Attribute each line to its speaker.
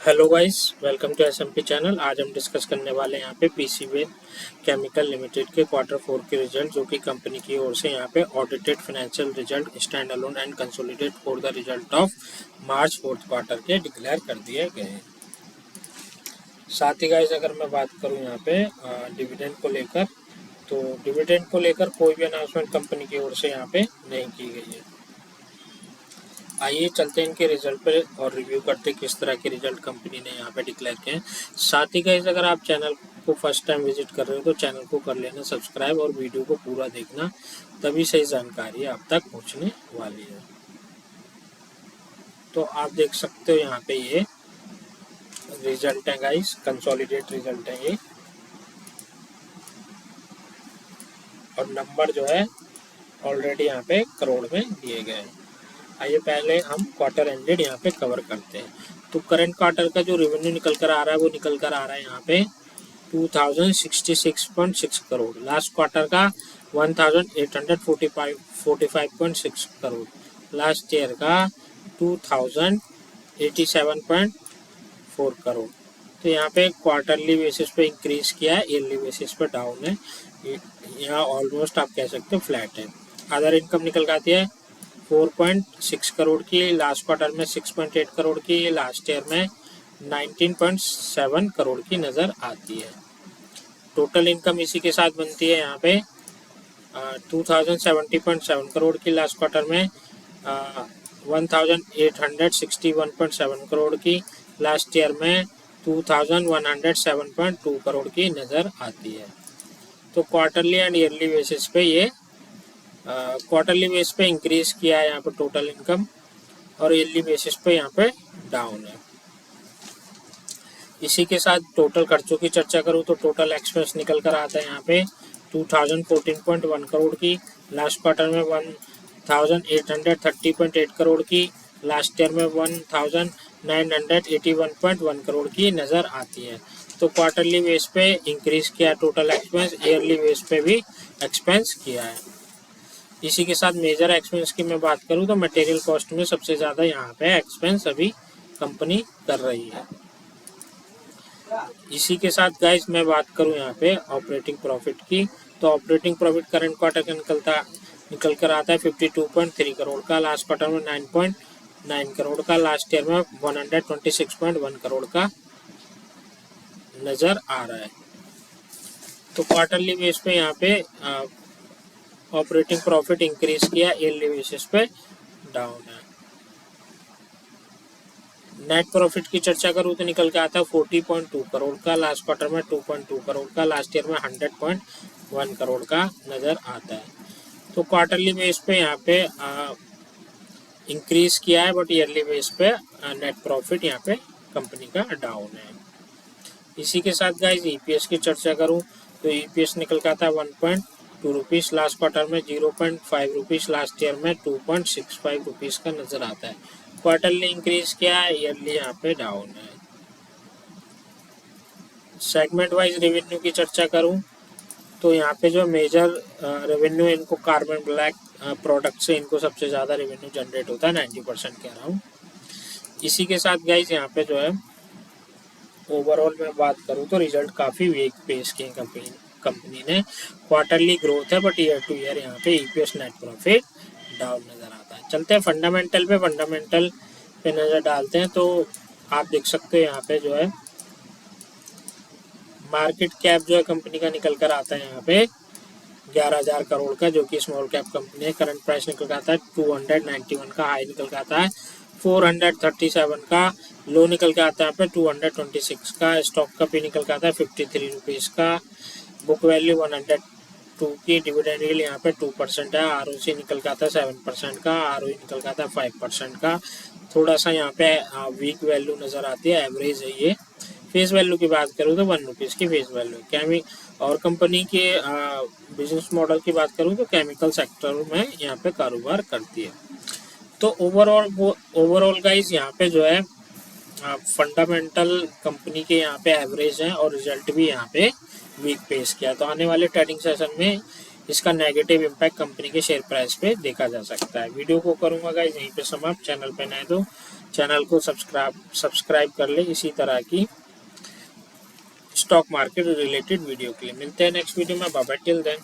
Speaker 1: Hello guys, welcome to SMP channel. आज हम discuss करने वाले हैं यहाँ पे पीसीबी केमिकल लिमिटेड के क्वार्टर 4 के रिजल्ट, जो कि कंपनी की ओर से यहाँ पे audited financial result stand alone and consolidate for the result of March 4th quarter के डिक्लेयर कर दिए गए हैं। साथ ही गाइस, अगर मैं बात करूँ यहाँ पे डिविडेंड को लेकर, तो डिविडेंड को लेकर कोई भी अनाउंसमेंट कंपनी की ओर से यहाँ पे नहीं की गई है। आइए चलते हैं इनके रिजल्ट पे और रिव्यू करते हैं किस तरह के रिजल्ट कंपनी ने यहाँ पे डिक्लेयर किए हैं। साथ ही गाइस, अगर आप चैनल को फर्स्ट टाइम विजिट कर रहे हो तो चैनल को कर लेना सब्सक्राइब और वीडियो को पूरा देखना, तभी सही जानकारी आप तक पहुँचने वाली है। तो आप देख सकते हो यहाँ पे ये रिजल्ट है गाइस, कंसोलिडेट रिजल्ट है ये, और नंबर जो है ऑलरेडी यहाँ पे करोड़ में दिए गए हैं। आइए पहले हम क्वार्टर एंडेड यहाँ पे कवर करते हैं। तो करंट क्वार्टर का जो रेवेन्यू निकल कर आ रहा है वो निकल कर आ रहा है यहाँ पे 2066.6 करोड़। लास्ट क्वार्टर का 1845.6 करोड़। लास्ट ईयर का 2087.4 करोड़। तो यहाँ पे क्वार्टरली बेसिस पे इंक्रीज किया है, ईयरली बेसिस पे डाउन है। यहाँ ऑलमोस्ट आप कह सकते हो फ्लैट है। अदर इनकम निकल आती है 4.6 करोड़ की, लास्ट क्वार्टर में 6.8 करोड़ की, लास्ट ईयर में 19.7 करोड़ की नज़र आती है। टोटल इनकम इसी के साथ बनती है यहाँ पे 2070.7 करोड़ की, लास्ट क्वार्टर में 1861.7 करोड़ की, लास्ट ईयर में 2107.2 करोड़ की नज़र आती है। तो क्वार्टरली एंड ईयरली बेसिस पे ये क्वार्टरली बेस पे इंक्रीज किया है यहाँ पे टोटल इनकम, और ईयरली बेसिस पे यहाँ पे डाउन है। इसी के साथ टोटल खर्चों की चर्चा करूँ तो टोटल एक्सपेंस निकल कर आता है यहाँ पे 2014.1 करोड़ की, लास्ट क्वार्टर में 1830.8 करोड़ की, लास्ट ईयर में 1981.1 करोड़ की नज़र आती है। तो क्वार्टरली बेस पे इंक्रीज किया टोटल एक्सपेंस, ईयरली बेस पे भी एक्सपेंस किया है। इसी के साथ मेजर एक्सपेंस की मैं बात करूं तो मटेरियल कॉस्ट में सबसे ज़्यादा यहाँ पे एक्सपेंस अभी कंपनी कर रही है। इसी के साथ गाइस मैं बात करूं यहाँ पे ऑपरेटिंग प्रॉफिट की, तो ऑपरेटिंग प्रॉफिट करंट क्वार्टर का निकल कर आता है 52.3 करोड़ का, लास्ट क्वार्टर में 9.9 करोड़ का, लास्ट ईयर में 126.1 करोड़ का नज़र आ रहा है। तो क्वार्टरली बेस पे यहाँ पे ऑपरेटिंग प्रॉफिट इंक्रीज किया, ईयरली बेसिस पे डाउन है। नेट प्रॉफिट की चर्चा करूँ तो निकल के आता है 40.2 करोड़ का, लास्ट क्वार्टर में 2.2 करोड़ का, लास्ट ईयर में 100.1 करोड़ का नज़र आता है। तो क्वार्टरली बेस पे यहाँ पे इंक्रीज किया है, बट ईयरली बेस पे नेट प्रॉफिट यहाँ पे कंपनी का डाउन है। इसी के साथ गाइस ईपीएस की चर्चा करूँ तो ईपीएस निकल के आता है 1.2 रुपीज़, लास्ट क्वार्टर में 0.5 रुपीज़, लास्ट ईयर में 2.65 रुपीज़ का नज़र आता है। क्वार्टरली इंक्रीज किया है, ईयरली यहाँ पे डाउन है। सेगमेंट वाइज रेवेन्यू की चर्चा करूँ तो यहाँ पे जो मेजर रेवेन्यू इनको कार्बन ब्लैक प्रोडक्ट से इनको सबसे ज़्यादा रेवेन्यू जनरेट होता है 90% के अराउंड। इसी के साथ गाइज यहाँ पे जो है ओवरऑल मैं बात करूँ तो रिजल्ट काफ़ी वीक पेश किए कंपनी ने। क्वार्टरली ग्रोथ है, बट ईयर टू ईयर यहाँ पे ईपीएस नेट प्रॉफिट डाउन नज़र आता है। चलते हैं फंडामेंटल पे नज़र डालते हैं। तो आप देख सकते हो यहाँ पे जो है मार्केट कैप जो है कंपनी का निकल कर आता है यहाँ पे 11,000 करोड़ का, जो कि स्मॉल कैप कंपनी है। करंट प्राइस निकल कर आता है 291 का, हाई निकल कर आता है 437 का, लो निकल के आता है यहाँ पे 226 का, स्टॉक का भी निकल के आता है 53 रुपीज़ का, बुक वैल्यू 102 की, डिविडेंड यील्ड यहाँ पे 2% है, आरओसी निकल के आता है 7% का, आरओई निकल के आता है 5% का। थोड़ा सा यहाँ पे वीक वैल्यू नज़र आती है, एवरेज है ये। फेस वैल्यू की बात करूँ तो 1 रुपीज़ की फेस वैल्यू। और कंपनी के बिजनेस मॉडल की बात करूँ तो केमिकल सेक्टर में यहाँ पे कारोबार करती है। तो ओवरऑल गाइज यहाँ पे जो है फंडामेंटल कंपनी के यहाँ पे एवरेज हैं, और रिजल्ट भी यहाँ पे वीक पेश किया। तो आने वाले ट्रेडिंग सेशन में इसका नेगेटिव इम्पैक्ट कंपनी के शेयर प्राइस पे देखा जा सकता है। वीडियो को करूँगा गाइज यहीं पे समाप्त। चैनल पे नए तो चैनल को सब्सक्राइब कर ले इसी तरह की स्टॉक मार्केट रिलेटेड वीडियो के लिए। मिलते हैं नेक्स्ट वीडियो में। Bye bye, till then.